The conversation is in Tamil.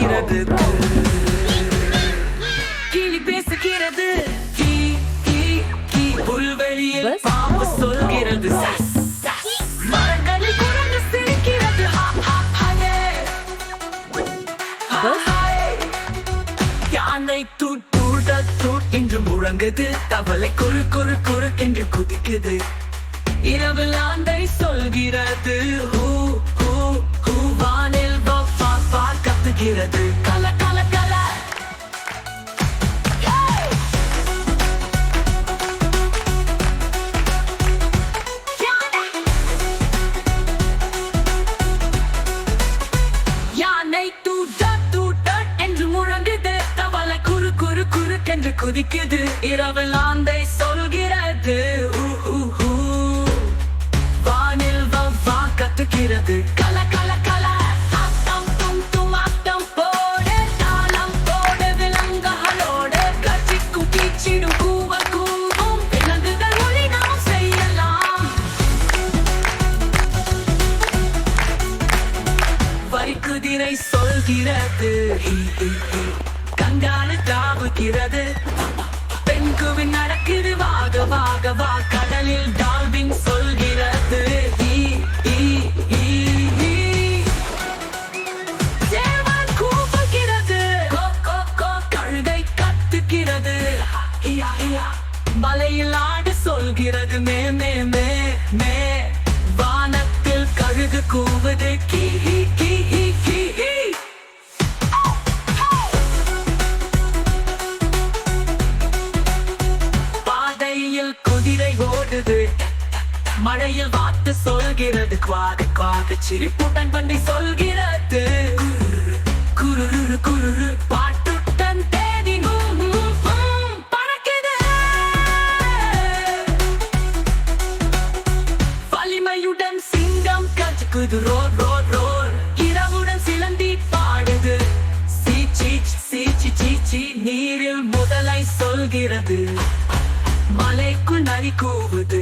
சொல்கிறது கிளி பேசுகிறது கீ கீ கீ புல்வெளியில் பாம்பு சொல்கிறது மரங்களில் குரங்கு சிரிக்கிறது யானை தூட் தூட் தூட் என்று முழங்குது தவளை குறு குறு குறு என்று குதிக்குது இரவில் ஆண்டை சொல்கிறது ஹூ ஹூ ஹூ வானில் வா கத்துகிறது கல கல கல யானை தூட் தூட் என்று முழங்குது தவளை குறு குறு குறு என்று குதிக்குது இரவில் ஆண்டை சொல்கிறது வானில் வா கத்துகிறது கல கல கல ஆட்டம் தும் தும் ஆட்டம் போட தாளம் போட விலங்குகளோட கட்சிக்கும் கீச்சிடும் கூவ கூவும் விலங்குகள் ஒளி நாம் செய்யலாம் வரிக்குதிரை சொல்கிறது கங்காரு தாவுகிறது பெண்குவின் நடக்குது வாக வாக வா கடலில் டால்பின் சொல்கிறது தேவன் கூப்புகிறது கழுதை கத்துக்கிறது மலையில் ஆடு சொல்கிறது மே மே மே மே வானத்தில் கழுகு கூவுது கீ கீ கீ குதிரை ஓடுது மழையில் வாத்து சொல்கிறது குவாக குவாக சிரிப்புடன் பண்ணி சொல்கிறது குருரு குருரு பாட்டுடன் தேடி பறக்குது வலிமையுடன் சிங்கம் கற்றுக்குது ரோர் ரோர் ரோர் இரவுடன் சிலந்தி பாடுது சீச்சி சீச்சி சீச்சி நீரில் முதலை சொல்கிறது மலைக்குள் நரி கூவுது